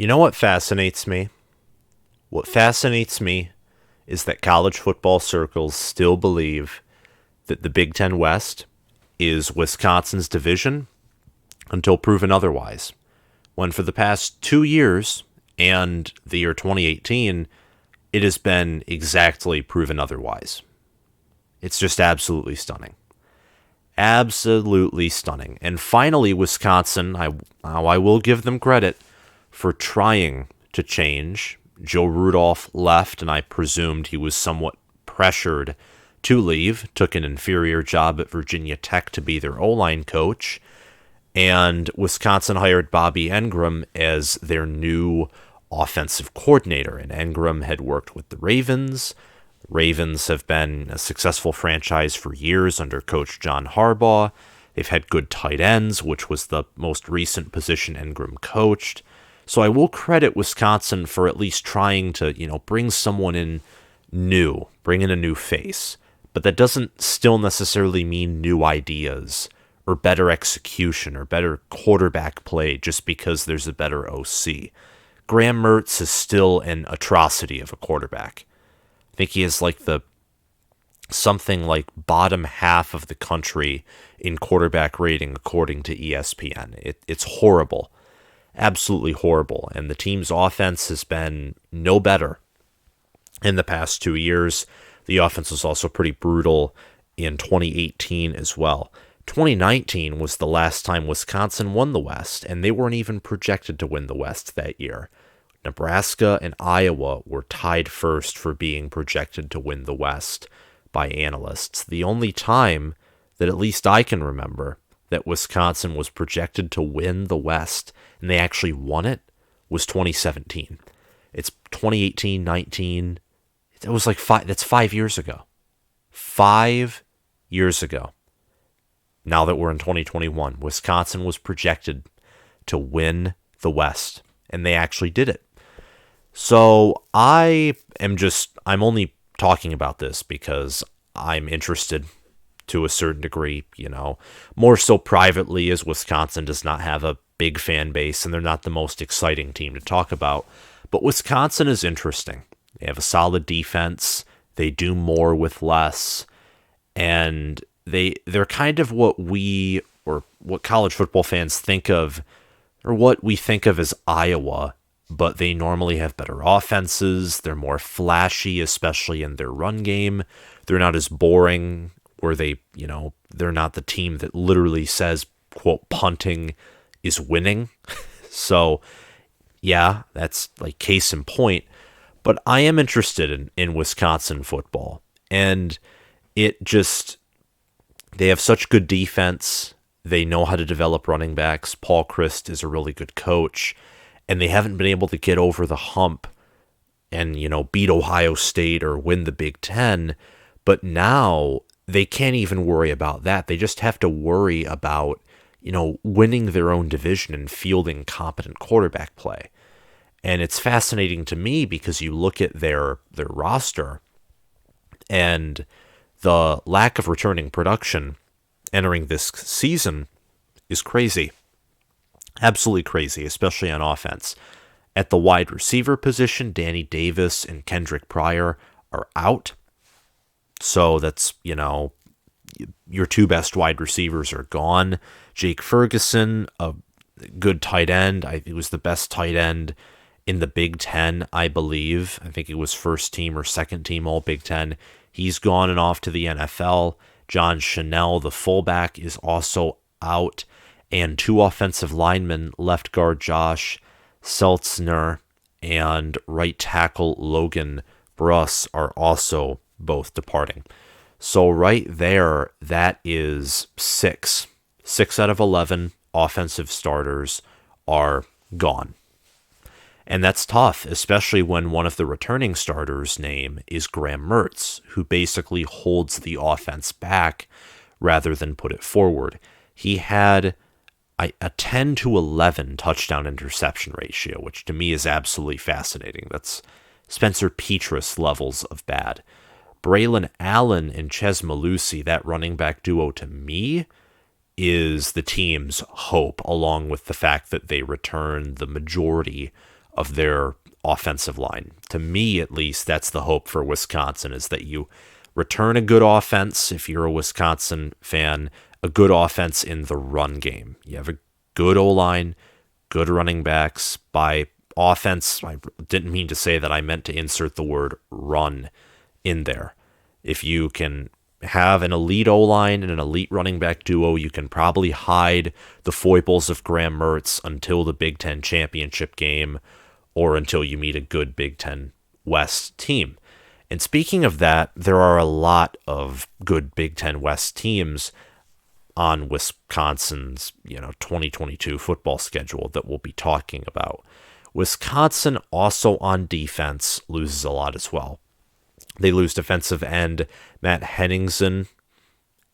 You know what fascinates me? What fascinates me is that college football circles still believe that the Big Ten West is Wisconsin's division until proven otherwise. When for the past 2 years and the year 2018, it has been exactly proven otherwise. It's just absolutely stunning. Absolutely stunning. And finally, Wisconsin, I will give them credit for trying to change. Joe Rudolph left, and I presumed he was somewhat pressured to leave, took an inferior job at Virginia Tech to be their O-line coach, and Wisconsin hired Bobby Engram as their new offensive coordinator. And Engram had worked with the Ravens. The Ravens have been a successful franchise for years under coach John Harbaugh. They've had good tight ends, which was the most recent position Engram coached. So I will credit Wisconsin for at least trying to, bring someone in new, bring in a new face. But that doesn't still necessarily mean new ideas or better execution or better quarterback play just because there's a better OC. Graham Mertz is still an atrocity of a quarterback. I think he is something like bottom half of the country in quarterback rating according to ESPN. It's horrible. Absolutely horrible. And the team's offense has been no better in the past 2 years. The offense was also pretty brutal in 2018 as well. 2019 was the last time Wisconsin won the West, and they weren't even projected to win the West that year. Nebraska and Iowa were tied first for being projected to win the West by analysts. The only time that at least I can remember that Wisconsin was projected to win the West and they actually won it was 2017. It's 2018, 19. It was that's 5 years ago. 5 years ago. Now that we're in 2021, Wisconsin was projected to win the West, and they actually did it. So I'm only talking about this because I'm interested to a certain degree, more so privately, as Wisconsin does not have a big fan base and they're not the most exciting team to talk about. But Wisconsin is interesting. They have a solid defense. They do more with less. And they're kind of what what college football fans think of, or what we think of as Iowa, but they normally have better offenses. They're more flashy, especially in their run game. They're not as boring, or they're not the team that literally says, quote, punting is winning. So, yeah, that's like case in point. But I am interested in Wisconsin football. And they have such good defense. They know how to develop running backs. Paul Chryst is a really good coach. And they haven't been able to get over the hump and, beat Ohio State or win the Big Ten. But now they can't even worry about that. They just have to worry about, winning their own division and fielding competent quarterback play. And it's fascinating to me because you look at their roster and the lack of returning production entering this season is crazy. Absolutely crazy, especially on offense. At the wide receiver position, Danny Davis and Kendrick Pryor are out. So that's, your two best wide receivers are gone. Jake Ferguson, a good tight end. He was the best tight end in the Big Ten, I believe. I think he was first team or second team all Big Ten. He's gone and off to the NFL. John Chanel, the fullback, is also out. And two offensive linemen, left guard Josh Seltzner and right tackle Logan Bruss, are also both departing. So right there, that is 6. 6 out of 11 offensive starters are gone. And that's tough, especially when one of the returning starters' name is Graham Mertz, who basically holds the offense back rather than put it forward. He had a 10 to 11 touchdown interception ratio, which to me is absolutely fascinating. That's Spencer Petras levels of bad. Braylon Allen and Ches Malusi, that running back duo, to me is the team's hope, along with the fact that they return the majority of their offensive line. To me, at least, that's the hope for Wisconsin, is that you return a good offense, if you're a Wisconsin fan, a good offense in the run game. You have a good O-line, good running backs. By offense, I didn't mean to say that. I meant to insert the word run in there. If you can have an elite O-line and an elite running back duo, you can probably hide the foibles of Graham Mertz until the Big Ten championship game or until you meet a good Big Ten West team. And speaking of that, there are a lot of good Big Ten West teams on Wisconsin's 2022 football schedule that we'll be talking about. Wisconsin also on defense loses a lot as well. They lose defensive end Matt Henningsen,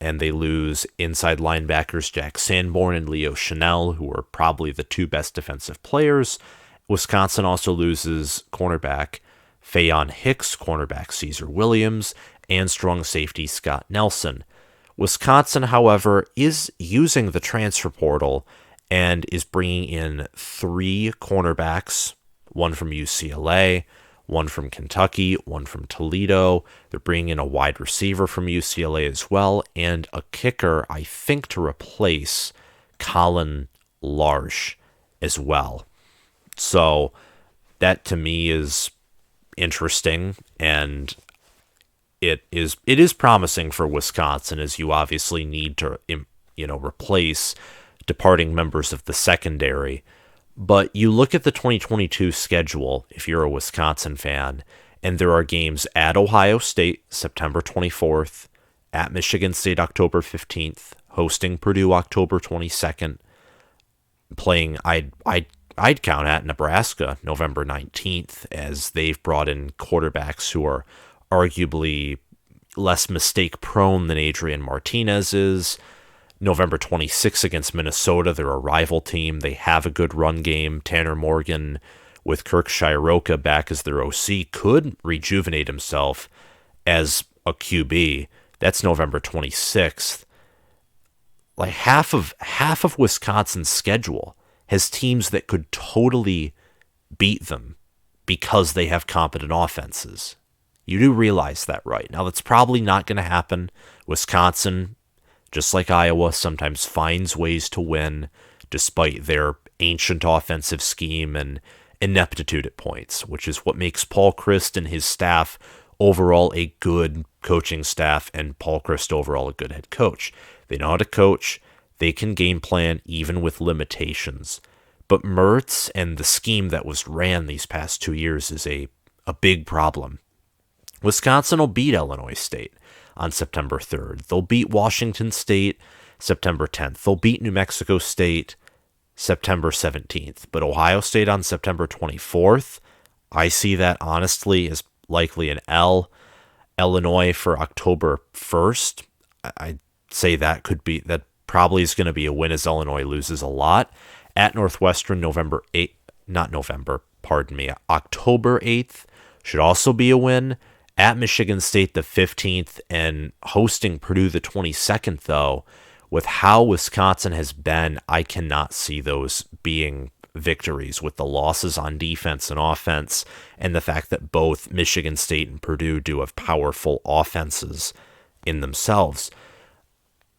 and they lose inside linebackers Jack Sanborn and Leo Chanel, who are probably the two best defensive players. Wisconsin also loses cornerback Fayon Hicks, cornerback Caesar Williams, and strong safety Scott Nelson. Wisconsin, however, is using the transfer portal and is bringing in 3 cornerbacks, one from UCLA, one from Kentucky, one from Toledo. They're bringing in a wide receiver from UCLA as well, and a kicker, I think, to replace Colin Larsh as well. So that to me is interesting, and it is promising for Wisconsin, as you obviously need to replace departing members of the secondary. But you look at the 2022 schedule, if you're a Wisconsin fan, and there are games at Ohio State, September 24th, at Michigan State, October 15th, hosting Purdue, October 22nd, playing, I'd count at Nebraska, November 19th, as they've brought in quarterbacks who are arguably less mistake-prone than Adrian Martinez is. November 26th against Minnesota, they're a rival team. They have a good run game. Tanner Morgan, with Kirk Shiroka back as their OC, could rejuvenate himself as a QB. That's November 26th. Like half of Wisconsin's schedule has teams that could totally beat them because they have competent offenses. You do realize that, right? Now, that's probably not going to happen. Wisconsin, just like Iowa, sometimes finds ways to win despite their ancient offensive scheme and ineptitude at points, which is what makes Paul Chryst and his staff overall a good coaching staff, and Paul Chryst overall a good head coach. They know how to coach. They can game plan even with limitations. But Mertz and the scheme that was ran these past 2 years is a big problem. Wisconsin will beat Illinois State on September 3rd. They'll beat Washington State September 10th. They'll beat New Mexico State September 17th. But Ohio State on September 24th, I see that honestly as likely an L. Illinois for October 1st, I'd say that probably is going to be a win, as Illinois loses a lot. At Northwestern, October 8th should also be a win. At Michigan State the 15th, and hosting Purdue the 22nd, though, with how Wisconsin has been, I cannot see those being victories with the losses on defense and offense, and the fact that both Michigan State and Purdue do have powerful offenses in themselves.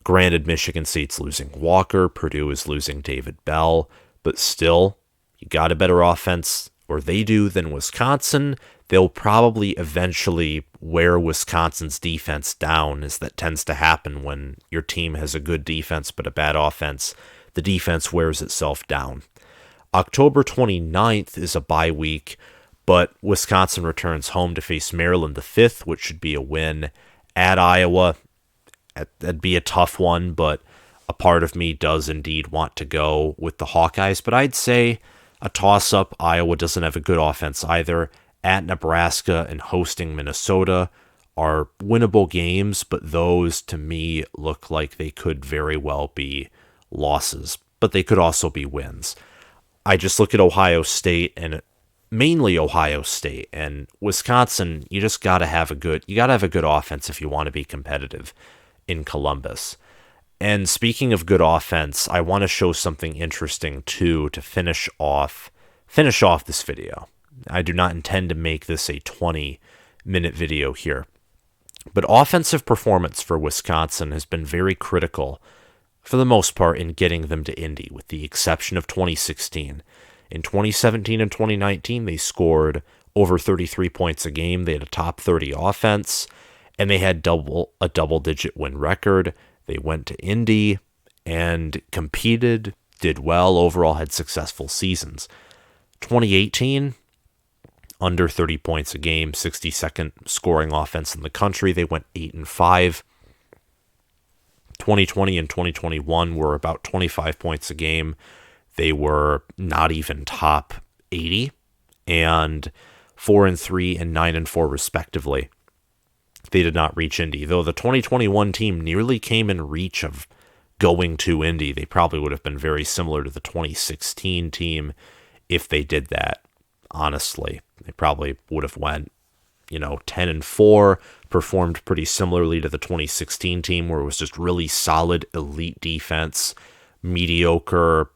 Granted, Michigan State's losing Walker, Purdue is losing David Bell, but still, you got a better offense, or they do, than Wisconsin. They'll probably eventually wear Wisconsin's defense down, as that tends to happen when your team has a good defense but a bad offense. The defense wears itself down. October 29th is a bye week, but Wisconsin returns home to face Maryland the 5th, which should be a win. At Iowa, that'd be a tough one, but a part of me does indeed want to go with the Hawkeyes. But I'd say a toss-up. Iowa doesn't have a good offense either. At Nebraska and hosting Minnesota are winnable games, but those to me look like they could very well be losses, but they could also be wins. I just look at Ohio State, and mainly Ohio State, and Wisconsin. You just gotta have a good offense if you want to be competitive in Columbus. And speaking of good offense, I want to show something interesting too to finish off finish off this video. I do not intend to make this a 20-minute video here. But offensive performance for Wisconsin has been very critical, for the most part, in getting them to Indy, with the exception of 2016. In 2017 and 2019, they scored over 33 points a game. They had a top 30 offense, and they had a double-digit win record. They went to Indy and competed, did well, overall had successful seasons. 2018, under 30 points a game, 62nd scoring offense in the country. They went 8-5. 2020 and 2021 were about 25 points a game. They were not even top 80, and 4-3 and 9-4 respectively. They did not reach Indy, though the 2021 team nearly came in reach of going to Indy. They probably would have been very similar to the 2016 team if they did that. Honestly, they probably would have went, 10-4, performed pretty similarly to the 2016 team, where it was just really solid elite defense, mediocre,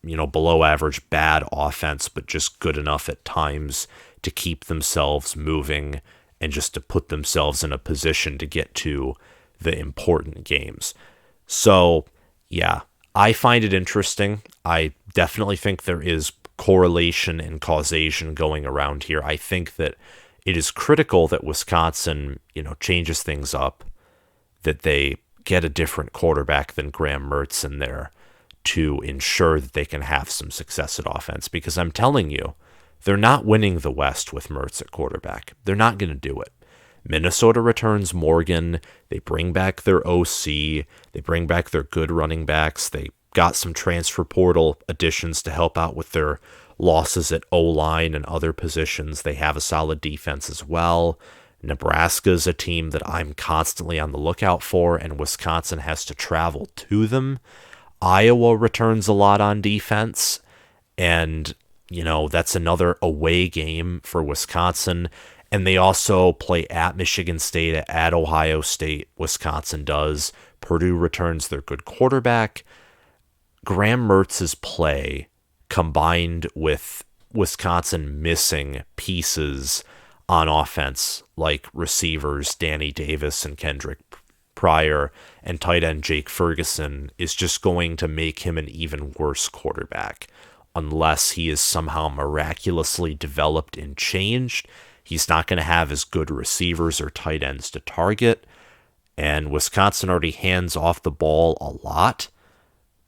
below average bad offense, but just good enough at times to keep themselves moving and just to put themselves in a position to get to the important games. So, yeah, I find it interesting. I definitely think there is correlation and causation going around here. I think that it is critical that Wisconsin, changes things up, that they get a different quarterback than Graham Mertz in there to ensure that they can have some success at offense. Because I'm telling you, they're not winning the West with Mertz at quarterback. They're not going to do it. Minnesota returns Morgan. They bring back their OC. They bring back their good running backs. They got some transfer portal additions to help out with their losses at O-line and other positions. They have a solid defense as well. Nebraska is a team that I'm constantly on the lookout for, and Wisconsin has to travel to them. Iowa returns a lot on defense, and, that's another away game for Wisconsin. And they also play at Michigan State, at Ohio State. Wisconsin does. Purdue returns their good quarterback. Graham Mertz's play, combined with Wisconsin missing pieces on offense, like receivers Danny Davis and Kendrick Pryor and tight end Jake Ferguson, is just going to make him an even worse quarterback. Unless he is somehow miraculously developed and changed, he's not going to have as good receivers or tight ends to target. And Wisconsin already hands off the ball a lot.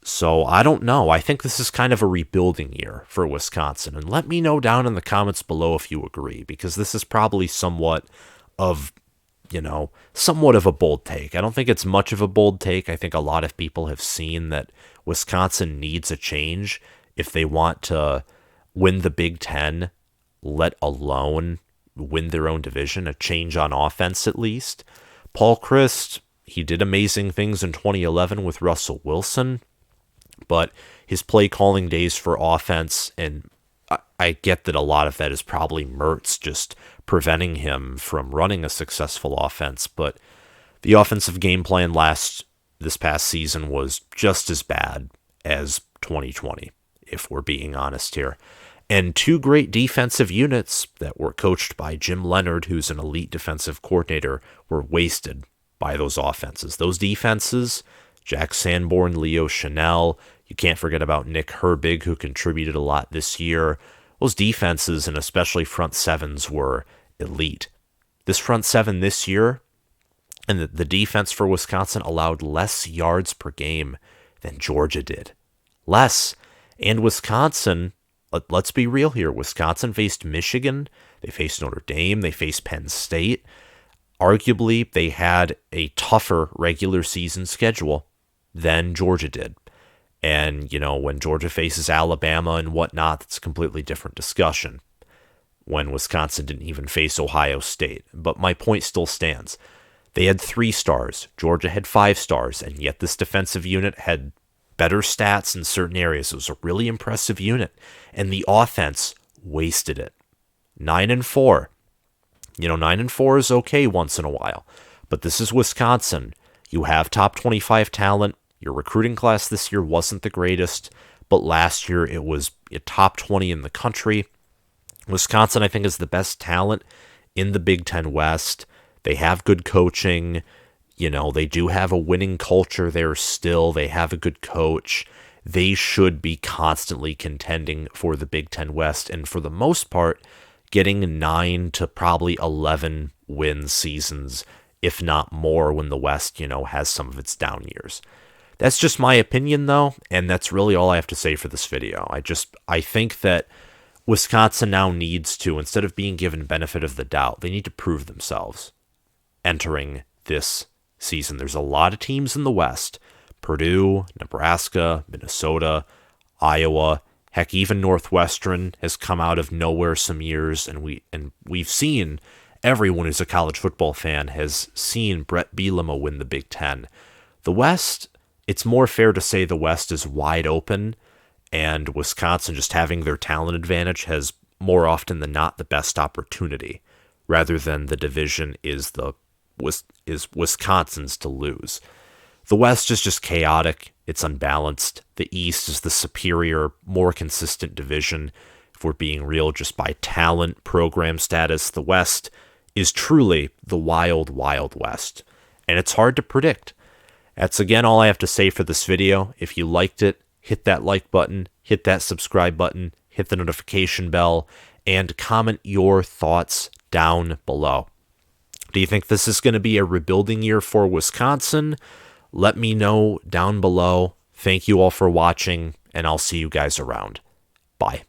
So I don't know. I think this is kind of a rebuilding year for Wisconsin. And let me know down in the comments below if you agree, because this is probably somewhat of a bold take. I don't think it's much of a bold take. I think a lot of people have seen that Wisconsin needs a change if they want to win the Big Ten, let alone win their own division, a change on offense at least. Paul Chryst, he did amazing things in 2011 with Russell Wilson, but his play calling days for offense, and I get that a lot of that is probably Mertz just preventing him from running a successful offense, but the offensive game plan this past season was just as bad as 2020, if we're being honest here. And two great defensive units that were coached by Jim Leonard, who's an elite defensive coordinator, were wasted by those offenses. Those defenses, Jack Sanborn, Leo Chanel, you can't forget about Nick Herbig, who contributed a lot this year. Those defenses, and especially front sevens, were elite. This front seven this year, and the defense for Wisconsin allowed less yards per game than Georgia did. Less. And Wisconsin, let's be real here, Wisconsin faced Michigan, they faced Notre Dame, they faced Penn State. Arguably, they had a tougher regular season schedule than Georgia did. And, when Georgia faces Alabama and whatnot, that's a completely different discussion. When Wisconsin didn't even face Ohio State. But my point still stands. They had 3 stars. Georgia had 5 stars. And yet this defensive unit had better stats in certain areas. It was a really impressive unit. And the offense wasted it. 9-4. 9-4 is okay once in a while. But this is Wisconsin. You have top 25 talent. Your recruiting class this year wasn't the greatest, but last year it was a top 20 in the country. Wisconsin, I think, is the best talent in the Big Ten West. They have good coaching. They do have a winning culture there still. They have a good coach. They should be constantly contending for the Big Ten West, and for the most part, getting 9 to probably 11 win seasons, if not more, when the West, has some of its down years. That's just my opinion, though, and that's really all I have to say for this video. I think that Wisconsin now needs to, instead of being given benefit of the doubt, they need to prove themselves entering this season. There's a lot of teams in the West: Purdue, Nebraska, Minnesota, Iowa, heck, even Northwestern has come out of nowhere some years, and we've seen, everyone who's a college football fan has seen Brett Bielema win the Big Ten. The West, it's more fair to say the West is wide open, and Wisconsin, just having their talent advantage, has more often than not the best opportunity, rather than the division is Wisconsin's to lose. The West is just chaotic. It's unbalanced. The East is the superior, more consistent division. If we're being real, just by talent, program status, the West is truly the wild, wild West. And it's hard to predict. That's, again, all I have to say for this video. If you liked it, hit that like button, hit that subscribe button, hit the notification bell, and comment your thoughts down below. Do you think this is going to be a rebuilding year for Wisconsin? Let me know down below. Thank you all for watching, and I'll see you guys around. Bye.